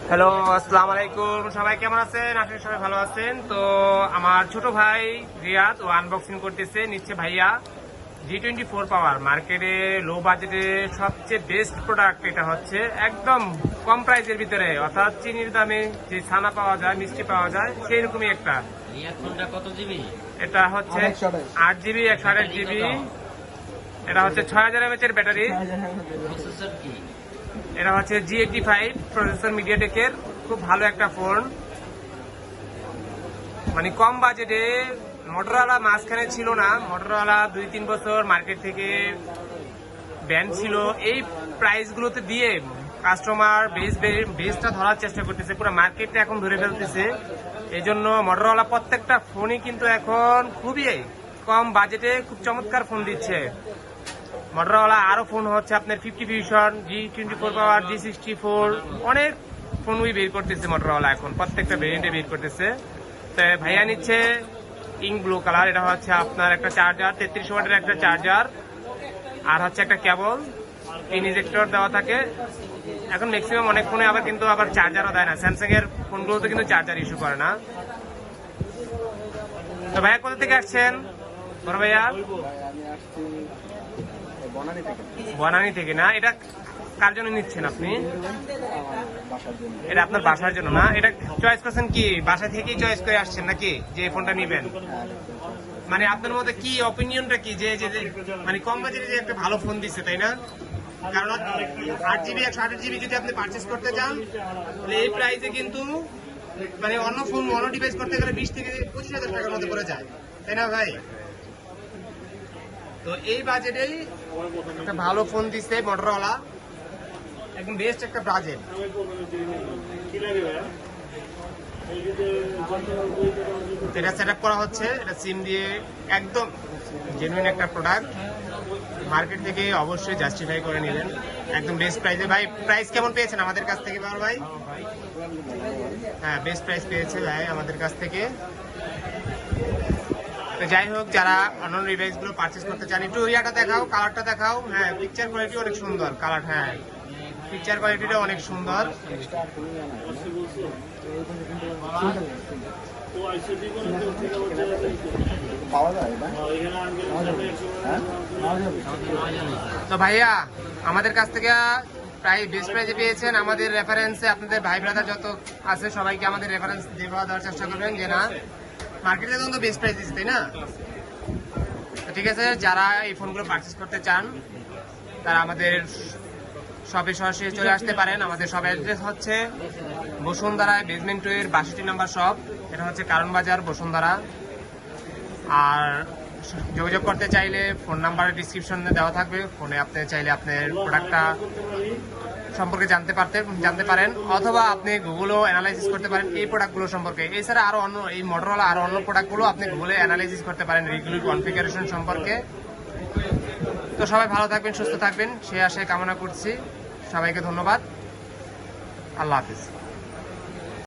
Hello, আসসালামু আলাইকুম। সবাই কেমন আছেন? আশা করি সবাই ভালো আছেন। তো আমার ছোট ভাই রিয়াদ ও আনবক্সিং করতেছে, নিচ্ছে ভাইয়া G24 পাওয়ার। মার্কেটে লো বাজেটে সবচেয়ে বেস্ট প্রোডাক্ট এটা হচ্ছে, একদম কম প্রাইসের ভিতরে, অর্থাৎ চিনির দামে যে ছানা পাওয়া যায়, মিষ্টি পাওয়া যায়, সেই রকমই একটা। কত জিবি? এটা হচ্ছে 8GB 128GB। এটা হচ্ছে 6000 mAh এর ব্যাটারি। প্রসেসর কি? এটা হচ্ছে G85 প্রসেসর, মিডিয়াটেকের। খুব ভালো একটা ফোন, মানে কম বাজেটে। মোটরোলা মাঝখানে ছিল না, মোটরোলা 2-3 বছর মার্কেট থেকে ব্যান ছিল। এই প্রাইস গুলোতে দিয়ে কাস্টমার বেসটা ধরার চেষ্টা করতেছে, পুরো মার্কেটটা এখন ধরে ফেলতেছে। এই জন্য মোটরোলা প্রত্যেকটা ফোনই কিন্তু এখন খুবই কম বাজেটে খুব চমৎকার ফোন দিচ্ছে। মোটরোলা আরো ফোন হচ্ছে আপনার 50 ভিশন, G24 পাওয়ার, G64, অনেক ফোনই বের করতেছে মোটরোলা এখন, প্রত্যেকটা ভেরিয়েন্টে বের করতেছে। তো ভাইয়া নিচ্ছে ইঙ্ক ব্লু কালার। এটা হচ্ছে আপনার একটা চার্জার, 33 ওয়াটের একটা চার্জার, আর হচ্ছে একটা কেবল, পিন ইজেক্টর দেওয়া থাকে। এখন ম্যাক্সিমাম অনেক ফোনে আবার চার্জারও দেয় না। স্যামসাং এর ফোনগুলোতে কিন্তু চার্জার ইস্যু করে না। তো ভাইয়া কোথা থেকে আসছেন? বড় ভাইয়া বনানী থেকে না? এটা কার জন্য নিচ্ছেন আপনি? এটা আপনার বাসার জন্য না? এটা চয়েস করছেন কি বাসা থেকেই চয়েস করে আসছেন নাকি যে ফোনটা নিবেন? মানে আপনার মধ্যে কি অপিনিয়নটা কি যে মানে কম বাজেটে যে একটা ভালো ফোন দিচ্ছে, তাই না? কারণ 8GB 128GB যদি আপনি পারচেস করতে চান, তাহলে এই প্রাইসে কিন্তু মানে অন্য ফোন, অন্য ডিভাইস করতে গেলে 20 থেকে 25,000 টাকার মধ্যে পড়ে যায়, তাই না ভাই? তো এই বাজেটেই একটা ভালো ফোন দিচ্ছে মোটরোলা, একদম বেস্ট একটা বাজেট। এটা সেট আপ করা হচ্ছে, এটা সিম দিয়ে, একদম জেনুইন একটা প্রোডাক্ট। মার্কেট থেকে অবশ্যই জাস্টিফাই করে নিলেন, একদম বেস্ট প্রাইসে। ভাই প্রাইস কেমন পেয়েছেন আমাদের কাছ থেকে বাবার ভাই? হ্যাঁ, বেস্ট প্রাইস পেয়েছে ভাই আমাদের কাছ থেকে। তো যাই হোক, যারা অন্য ডিভাইস গুলো পারচেস করতে চান, একটু ইয়াটা দেখাও, কালারটা দেখাও। হ্যাঁ, পিকচার কোয়ালিটি অনেক সুন্দর, কালার, হ্যাঁ পিকচার কোয়ালিটিটা অনেক সুন্দর। তো ভাইয়া আমাদের কাছ থেকে প্রায় বেস্ট প্রাইজে পেয়েছেন। আমাদের রেফারেন্সে আপনাদের ভাই ব্রাদার যত আছে সবাইকে আমাদের রেফারেন্স দেওয়ার চেষ্টা করবেন, যে না মার্কেটে তখন তো বেস্ট প্রাইস দিচ্ছে, তাই না? ঠিক আছে, যারা এই ফোনগুলো পারচেস করতে চান তারা আমাদের শপে সরাসরি চলে আসতে পারেন। আমাদের শপ অ্যাড্রেস হচ্ছে বসুন্ধরা বেসমেন্ট 2 এর 62 নম্বর শপ। এটা হচ্ছে কারণ বাজার, বসুন্ধরা। আর যোগাযোগ করতে চাইলে ফোন নাম্বার ডিসক্রিপশনে দেওয়া থাকবে, ফোনে আপনি চাইলে আপনার প্রোডাক্টটা সম্পর্কে জানতে পারেন, অথবা আপনি গুগলও অ্যানালাইসিস করতে পারেন এই প্রোডাক্টগুলো সম্পর্কে। এছাড়া আরো অন্য, এই মোটরোলা আরো অন্য প্রোডাক্টগুলো আপনি গুগলে অ্যানালাইসিস করতে পারেন রেগুলার কনফিগারেশন সম্পর্কে। তো সবাই ভালো থাকবেন, সুস্থ থাকবেন, সে আশায় কামনা করছি। সবাইকে ধন্যবাদ। আল্লাহ হাফিজ।